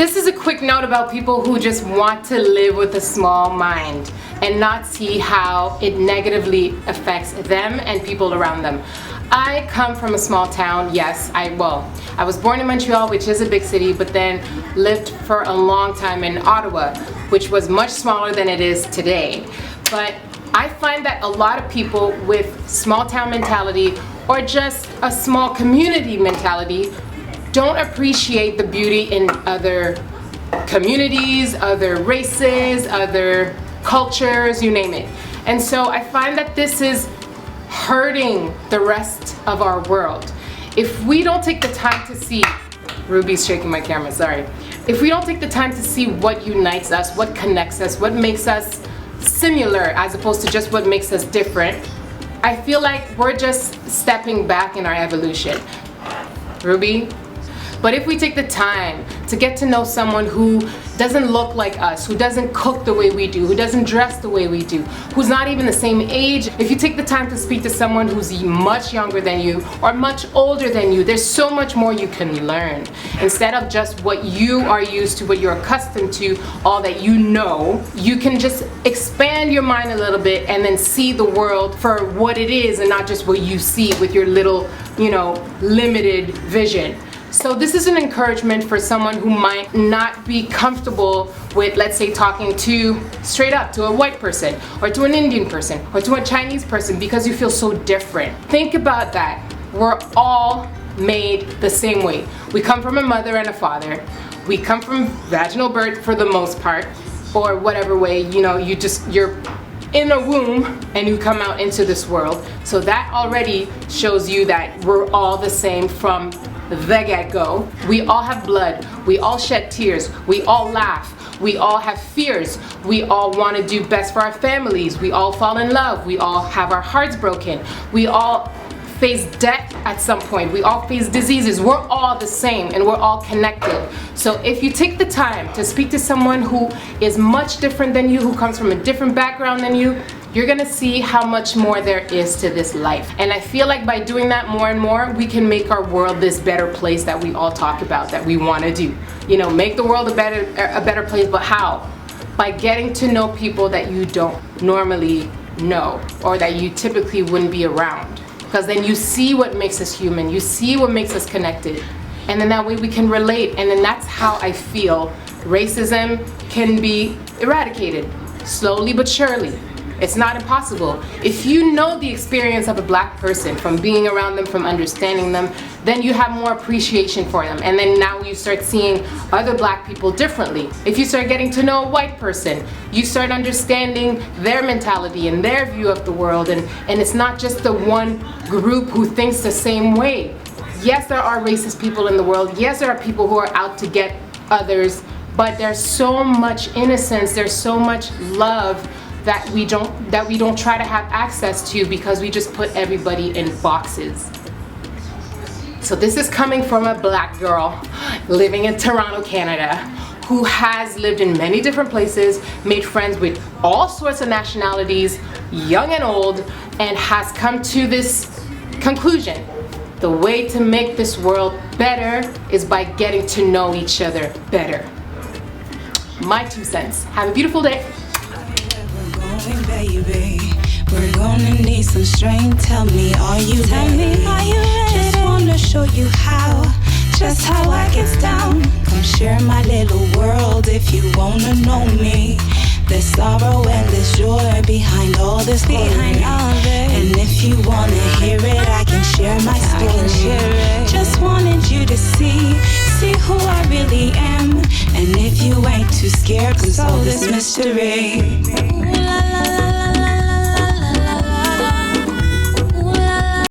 This is a quick note about people who just want to live with a small mind and not see how it negatively affects them and people around them. I come from a small town, yes, I was born in Montreal, which is a big city, but then lived for a long time in Ottawa, which was much smaller than it is today. But I find that a lot of people with small town mentality or just a small community mentality don't appreciate the beauty in other communities, other races, other cultures, you name it. And so I find that this is hurting the rest of our world. If we don't take the time to see, Ruby's shaking my camera, sorry. If we don't take the time to see what unites us, what connects us, what makes us similar as opposed to just what makes us different, I feel like we're just stepping back in our evolution. Ruby? But if we take the time to get to know someone who doesn't look like us, who doesn't cook the way we do, who doesn't dress the way we do, who's not even the same age, if you take the time to speak to someone who's much younger than you or much older than you, there's so much more you can learn. Instead of just what you are used to, what you're accustomed to, all that you know, you can just expand your mind a little bit and then see the world for what it is and not just what you see with your little, limited vision. So this is an encouragement for someone who might not be comfortable with, let's say, talking straight up to a white person or to an Indian person or to a Chinese person because you feel so different. Think about that. We're all made the same way. We come from a mother and a father. We come from vaginal birth for the most part, or whatever way, you're in a womb and you come out into this world. So that already shows you that we're all the same from the get-go. We all have blood, we all shed tears, we all laugh, we all have fears, we all want to do best for our families, we all fall in love, we all have our hearts broken, we all face death at some point, we all face diseases. We're all the same and we're all connected. So if you take the time to speak to someone who is much different than you, who comes from a different background than you, you're gonna see how much more there is to this life. And I feel like by doing that more and more, we can make our world this better place that we all talk about, that we wanna do. Make the world a better place, but how? By getting to know people that you don't normally know or that you typically wouldn't be around. Because then you see what makes us human, you see what makes us connected. And then that way we can relate, and then that's how I feel racism can be eradicated, slowly but surely. It's not impossible. If you know the experience of a black person, from being around them, from understanding them, then you have more appreciation for them. And then now you start seeing other black people differently. If you start getting to know a white person, you start understanding their mentality and their view of the world. And it's not just the one group who thinks the same way. Yes, there are racist people in the world. Yes, there are people who are out to get others. But there's so much innocence, there's so much love that we don't try to have access to because we just put everybody in boxes. So this is coming from a black girl living in Toronto, Canada, who has lived in many different places, made friends with all sorts of nationalities, young and old, and has come to this conclusion. The way to make this world better is by getting to know each other better. My 2 cents. Have a beautiful day. Baby, we're gonna need some strength. Tell me, are you ready? Just wanna show you just how I get down. Come share my little world if you wanna know me. There's sorrow and there's joy behind all this glory. And if you wanna hear it, I can share my story. Just wanted you to see who I really am. And if you ain't too scared, 'cause all this mystery. Ooh, la, la, la.